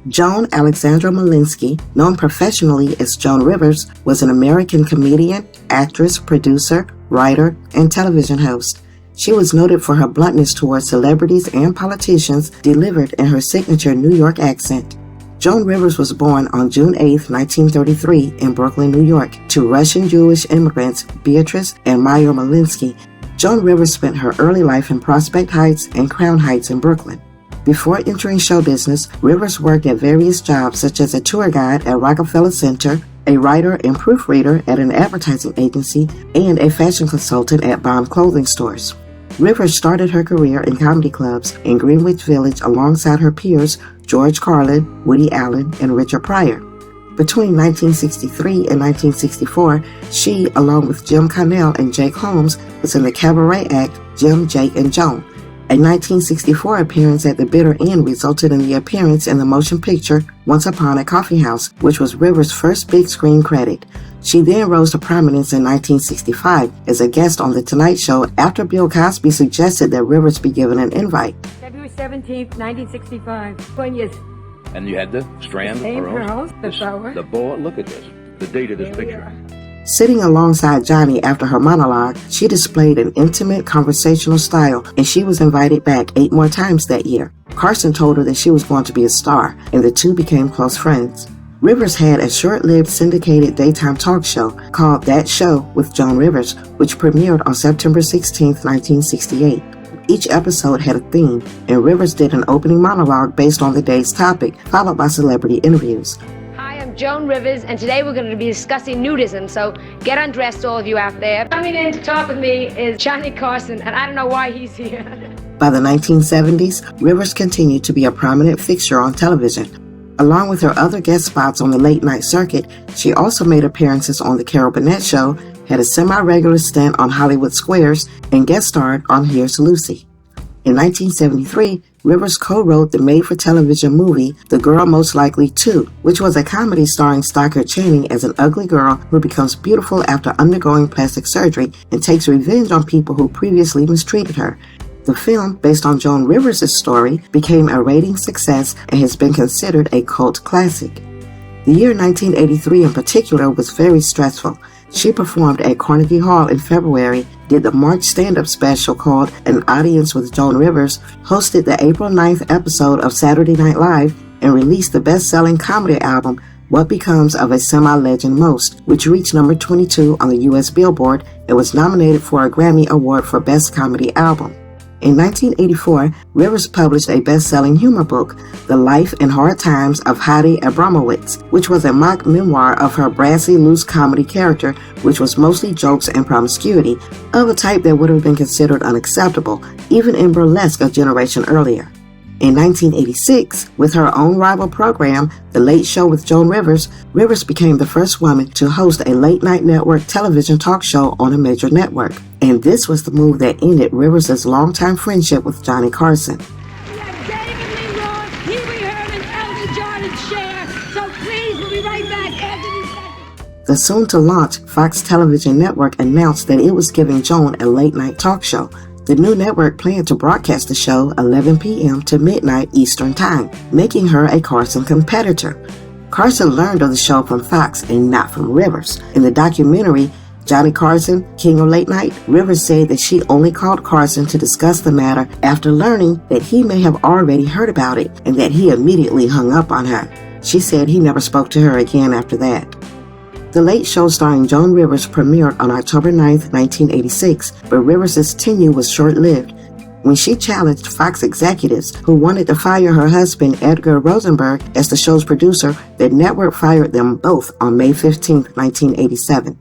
Joan Alexandra Molinsky, known professionally as Joan Rivers, was an American comedian, actress, producer, writer, and television host. She was noted for her bluntness towards celebrities and politicians delivered in her signature New York accent. Joan Rivers was born on June 8, 1933 in Brooklyn, New York, to Russian Jewish immigrants Beatrice and Meyer Molinsky. Joan Rivers spent her early life in Prospect Heights and Crown Heights in Brooklyn. Before entering show business, Rivers worked at various jobs such as a tour guide at Rockefeller Center, a writer and proofreader at an advertising agency, and a fashion consultant at Bond clothing stores. Rivers started her career in comedy clubs in Greenwich Village alongside her peers George Carlin, Woody Allen, and Richard Pryor. Between 1963 and 1964, she, along with Jim Connell and Jake Holmes, was in the cabaret act Jim, Jake, and Joan. A 1964 appearance at the bitter end resulted in the appearance in the motion picture Once Upon a Coffee House, which was Rivers' first big screen credit. She then rose to prominence in 1965 as a guest on The Tonight Show after Bill Cosby suggested that Rivers be given an invite. February 17th, 1965. 1 year. And you had the strand Same of pearls. pearls, the flower. The boa. Look at this. The date of this picture. Sitting alongside Johnny after her monologue, she displayed an intimate conversational style, and she was invited back 8 more times that year. Carson told her that she was going to be a star, and the two became close friends. Rivers had a short-lived syndicated daytime talk show called That Show with Joan Rivers, which premiered on September 16, 1968. Each episode had a theme, and Rivers did an opening monologue based on the day's topic, followed by celebrity interviews. I'm Joan Rivers, and today we're going to be discussing nudism, so get undressed, all of you out there. Coming in to talk with me is Johnny Carson, and I don't know why he's here. By the 1970s, Rivers continued to be a prominent fixture on television. Along with her other guest spots on the late-night circuit, she also made appearances on The Carol Burnett Show, had a semi-regular stint on Hollywood Squares, and guest starred on Here's Lucy. In 1973, Rivers co-wrote the made-for-television movie The Girl Most Likely To, which was a comedy starring Stockard Channing as an ugly girl who becomes beautiful after undergoing plastic surgery and takes revenge on people who previously mistreated her. The film, based on Joan Rivers' story, became a ratings success and has been considered a cult classic. The year 1983 in particular was very stressful. She performed at Carnegie Hall in February, did the March stand-up special called An Audience with Joan Rivers, hosted the April 9th episode of Saturday Night Live, and released the best-selling comedy album What Becomes of a Semi-Legend Most, which reached number 22 on the U.S. Billboard and was nominated for a Grammy Award for Best Comedy Album. In 1984, Rivers published a best-selling humor book, The Life and Hard Times of Heidi Abramowitz, which was a mock memoir of her brassy, loose comedy character, which was mostly jokes and promiscuity, of a type that would have been considered unacceptable, even in burlesque a generation earlier. In 1986, with her own rival program, The Late Show with Joan Rivers, Rivers became the first woman to host a late-night network television talk show on a major network. And this was the move that ended Rivers' longtime friendship with Johnny Carson. We have David Lee Roth, Pee Wee Herman, Elton John, and Cher. So please, we'll be right back after these seconds. The soon-to-launch Fox Television Network announced that it was giving Joan a late-night talk show. The new network planned to broadcast the show 11 p.m. to midnight Eastern Time, making her a Carson competitor. Carson learned of the show from Fox and not from Rivers. In the documentary, Johnny Carson, King of Late Night, Rivers said that she only called Carson to discuss the matter after learning that he may have already heard about it and that he immediately hung up on her. She said he never spoke to her again after that. The Late Show starring Joan Rivers premiered on October 9, 1986, but Rivers' tenure was short-lived. When she challenged Fox executives who wanted to fire her husband Edgar Rosenberg as the show's producer, the network fired them both on May 15, 1987.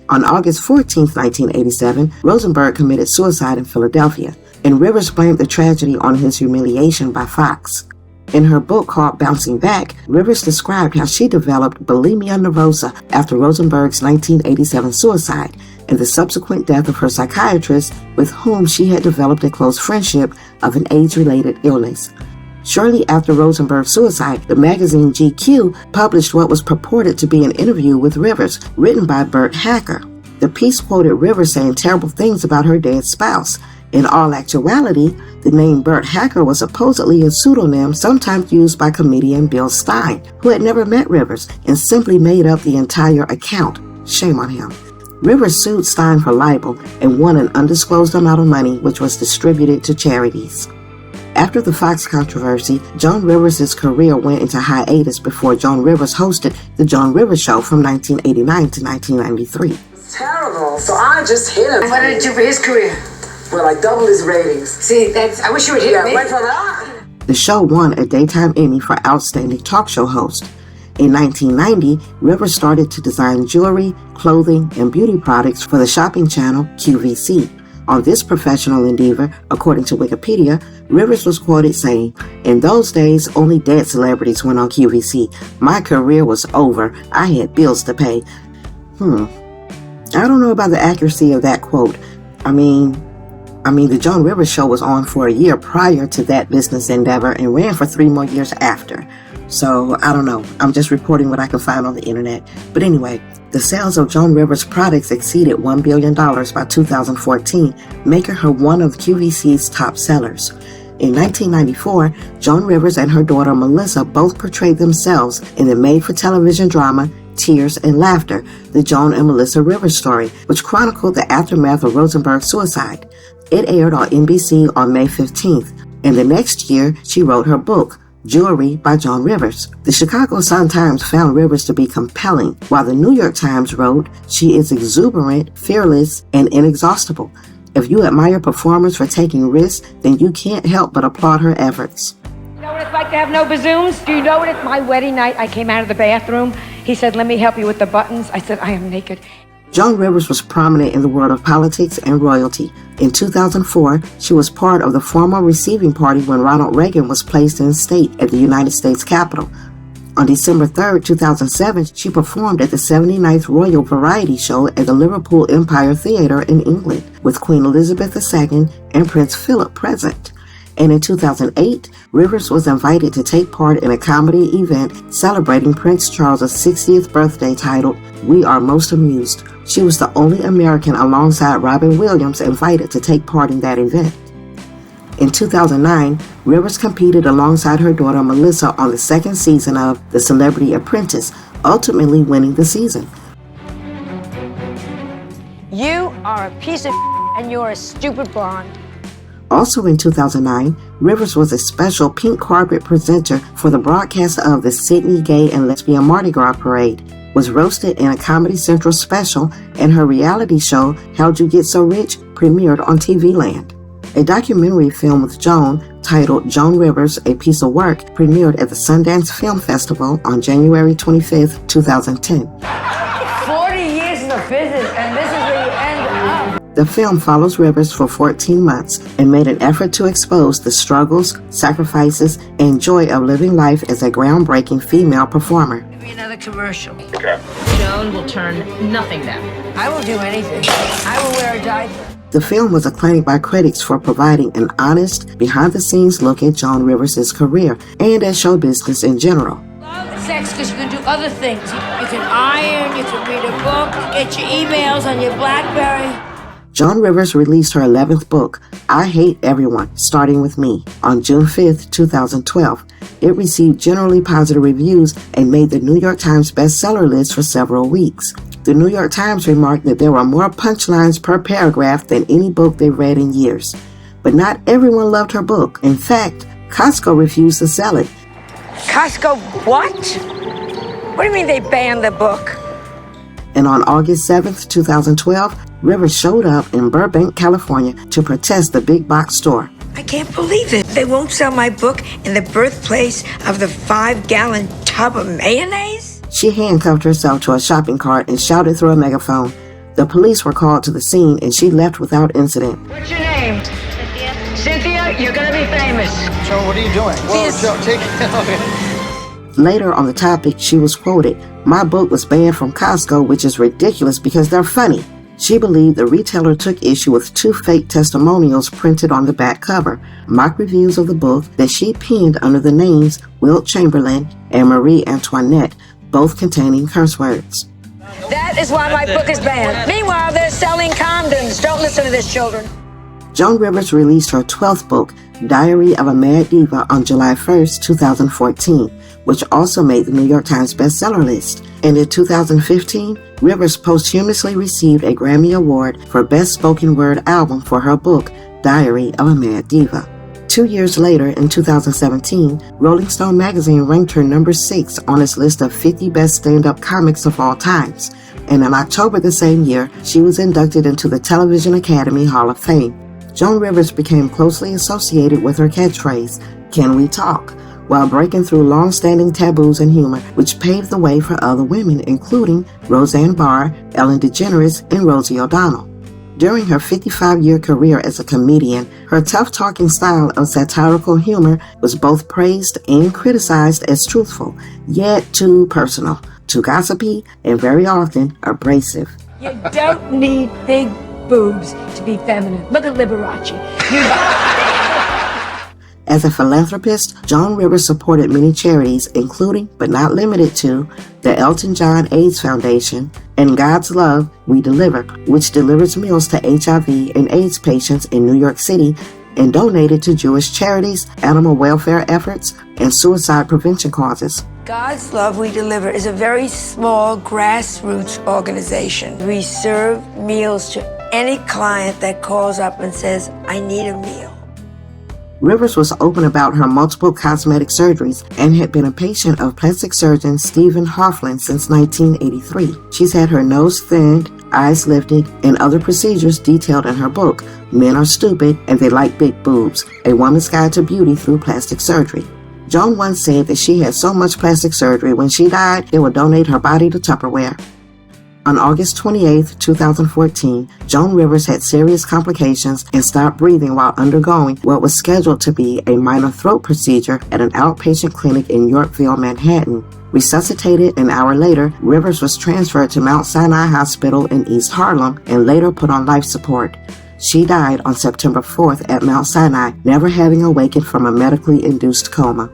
On August 14, 1987, Rosenberg committed suicide in Philadelphia, and Rivers blamed the tragedy on his humiliation by Fox. In her book called Bouncing Back, Rivers described how she developed bulimia nervosa after Rosenberg's 1987 suicide and the subsequent death of her psychiatrist, with whom she had developed a close friendship, of an AIDS-related illness. Shortly after Rosenberg's suicide, the magazine GQ published what was purported to be an interview with Rivers, written by Bert Hacker. The piece quoted Rivers saying terrible things about her dead spouse. In all actuality, the name Bert Hacker was supposedly a pseudonym sometimes used by comedian Bill Stein, who had never met Rivers and simply made up the entire account. Shame on him. Rivers sued Stein for libel and won an undisclosed amount of money, which was distributed to charities. After the Fox controversy, Joan Rivers' career went into hiatus before Joan Rivers hosted The Joan Rivers Show from 1989 to 1993. Terrible, so I just hit him. What did it do for his career? Well, I doubled his ratings. See, I wish you would hit me. Went for that. The show won a Daytime Emmy for Outstanding Talk Show Host. In 1990, Rivers started to design jewelry, clothing, and beauty products for the shopping channel QVC. On this professional endeavor, according to Wikipedia, Rivers was quoted saying, "In those days, only dead celebrities went on QVC. My career was over. I had bills to pay." I don't know about the accuracy of that quote. I mean, the Joan Rivers Show was on for a year prior to that business endeavor and ran for 3 more years after. So, I don't know. I'm just reporting what I can find on the internet. But anyway, the sales of Joan Rivers products exceeded $1 billion by 2014, making her one of QVC's top sellers. In 1994, Joan Rivers and her daughter Melissa both portrayed themselves in the made-for-television drama Tears and Laughter, the Joan and Melissa Rivers story, which chronicled the aftermath of Rosenberg's suicide. It aired on NBC on May 15th, and the next year she wrote her book, Jewelry by Joan Rivers. The Chicago Sun-Times found Rivers to be compelling, while the New York Times wrote, "She is exuberant, fearless, and inexhaustible. If you admire performers for taking risks, then you can't help but applaud her efforts." You know what it's like to have no bazooms? Do you know what it's my wedding night? I came out of the bathroom. He said, "Let me help you with the buttons." I said, "I am naked." Joan Rivers was prominent in the world of politics and royalty. In 2004, she was part of the formal receiving party when Ronald Reagan was placed in state at the United States Capitol. On December 3, 2007, she performed at the 79th Royal Variety Show at the Liverpool Empire Theatre in England, with Queen Elizabeth II and Prince Philip present. And in 2008, Rivers was invited to take part in a comedy event celebrating Prince Charles' 60th birthday titled We Are Most Amused. She was the only American alongside Robin Williams invited to take part in that event. In 2009, Rivers competed alongside her daughter Melissa on the second season of The Celebrity Apprentice, ultimately winning the season. You are a piece of and you're a stupid blonde. Also in 2009, Rivers was a special pink carpet presenter for the broadcast of the Sydney Gay and Lesbian Mardi Gras Parade, was roasted in a Comedy Central special, and her reality show, How'd You Get So Rich, premiered on TV Land. A documentary film with Joan, titled Joan Rivers, A Piece of Work, premiered at the Sundance Film Festival on January 25, 2010. 40 years in the business, and this is where you end up. The film follows Rivers for 14 months and made an effort to expose the struggles, sacrifices, and joy of living life as a groundbreaking female performer. Maybe another commercial. Okay. Joan will turn nothing down. I will do anything. I will wear a diaper. The film was acclaimed by critics for providing an honest, behind-the-scenes look at Joan Rivers' career and at show business in general. Love sex because you can do other things. You can iron, you can read a book, get your emails on your BlackBerry. Joan Rivers released her 11th book, I Hate Everyone, Starting With Me, on June 5, 2012. It received generally positive reviews and made the New York Times bestseller list for several weeks. The New York Times remarked that there were more punchlines per paragraph than any book they've read in years. But not everyone loved her book. In fact, Costco refused to sell it. Costco what? What do you mean they banned the book? And on August 7, 2012, Rivers showed up in Burbank, California to protest the big box store. I can't believe it. They won't sell my book in the birthplace of the 5-gallon tub of mayonnaise? She handcuffed herself to a shopping cart and shouted through a megaphone. The police were called to the scene and she left without incident. What's your name? Cynthia. Cynthia, you're gonna be famous. So what are you doing? Whoa, Joe, take it. Later on the topic, she was quoted, "My book was banned from Costco, which is ridiculous because they're funny." She believed the retailer took issue with 2 fake testimonials printed on the back cover, mock reviews of the book that she penned under the names Wilt Chamberlain and Marie Antoinette, both containing curse words. That is why my book is banned. Meanwhile, they're selling condoms. Don't listen to this, children. Joan Rivers released her 12th book, Diary of a Mad Diva, on July 1st, 2014, which also made the New York Times bestseller list. And in 2015, Rivers posthumously received a Grammy Award for Best Spoken Word Album for her book, Diary of a Mad Diva. 2 years later, in 2017, Rolling Stone magazine ranked her number 6 on its list of 50 best stand-up comics of all times. And in October the same year, she was inducted into the Television Academy Hall of Fame. Joan Rivers became closely associated with her catchphrase, "Can we talk?" while breaking through long-standing taboos in humor, which paved the way for other women, including Roseanne Barr, Ellen DeGeneres, and Rosie O'Donnell. During her 55-year career as a comedian, her tough-talking style of satirical humor was both praised and criticized as truthful, yet too personal, too gossipy, and very often abrasive. You don't need big boobs to be feminine. Look at Liberace. As a philanthropist, Joan Rivers supported many charities, including, but not limited to, the Elton John AIDS Foundation and God's Love, We Deliver, which delivers meals to HIV and AIDS patients in New York City and donated to Jewish charities, animal welfare efforts, and suicide prevention causes. God's Love We Deliver is a very small grassroots organization. We serve meals to any client that calls up and says, "I need a meal." Rivers was open about her multiple cosmetic surgeries and had been a patient of plastic surgeon Stephen Hoffman since 1983. She's had her nose thinned, eyes lifted, and other procedures detailed in her book, Men Are Stupid and They Like Big Boobs, A Woman's Guide to Beauty Through Plastic Surgery. Joan once said that she had so much plastic surgery when she died, they would donate her body to Tupperware. On August 28, 2014, Joan Rivers had serious complications and stopped breathing while undergoing what was scheduled to be a minor throat procedure at an outpatient clinic in Yorkville, Manhattan. Resuscitated an hour later, Rivers was transferred to Mount Sinai Hospital in East Harlem and later put on life support. She died on September 4th at Mount Sinai, never having awakened from a medically induced coma.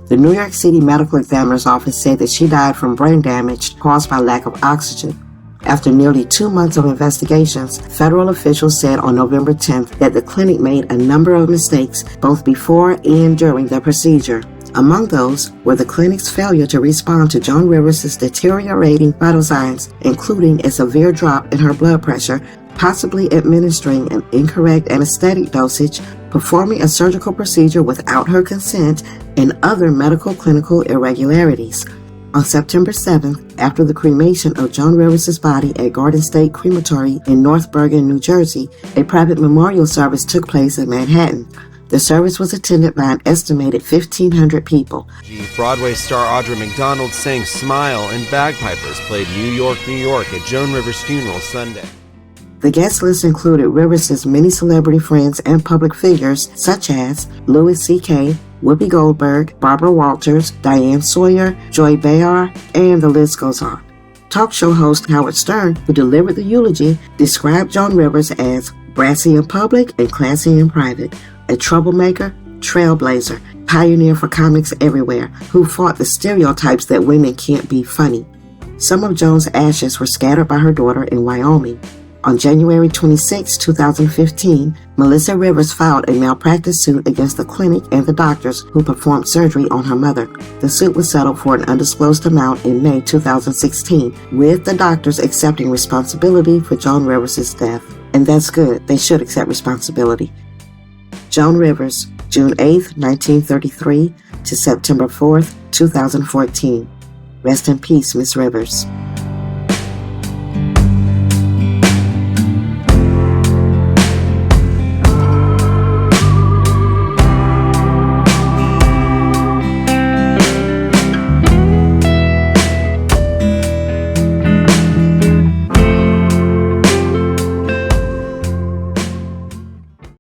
The New York City Medical Examiner's Office said that she died from brain damage caused by lack of oxygen. After nearly 2 months of investigations, federal officials said on November 10th that the clinic made a number of mistakes both before and during the procedure. Among those were the clinic's failure to respond to Joan Rivers' deteriorating vital signs, including a severe drop in her blood pressure, possibly administering an incorrect anesthetic dosage, performing a surgical procedure without her consent, and other medical clinical irregularities. On September 7th, after the cremation of Joan Rivers' body at Garden State Crematory in North Bergen, New Jersey, a private memorial service took place in Manhattan. The service was attended by an estimated 1,500 people. Broadway star Audra McDonald sang Smile, and bagpipers played New York, New York at Joan Rivers' funeral Sunday. The guest list included Rivers' many celebrity friends and public figures such as Louis C.K., Whoopi Goldberg, Barbara Walters, Diane Sawyer, Joy Behar, and the list goes on. Talk show host Howard Stern, who delivered the eulogy, described Joan Rivers as brassy in public and classy in private, a troublemaker, trailblazer, pioneer for comics everywhere, who fought the stereotypes that women can't be funny. Some of Joan's ashes were scattered by her daughter in Wyoming. On January 26, 2015, Melissa Rivers filed a malpractice suit against the clinic and the doctors who performed surgery on her mother. The suit was settled for an undisclosed amount in May 2016, with the doctors accepting responsibility for Joan Rivers' death. And that's good. They should accept responsibility. Joan Rivers, June 8, 1933 to September 4, 2014. Rest in peace, Miss Rivers.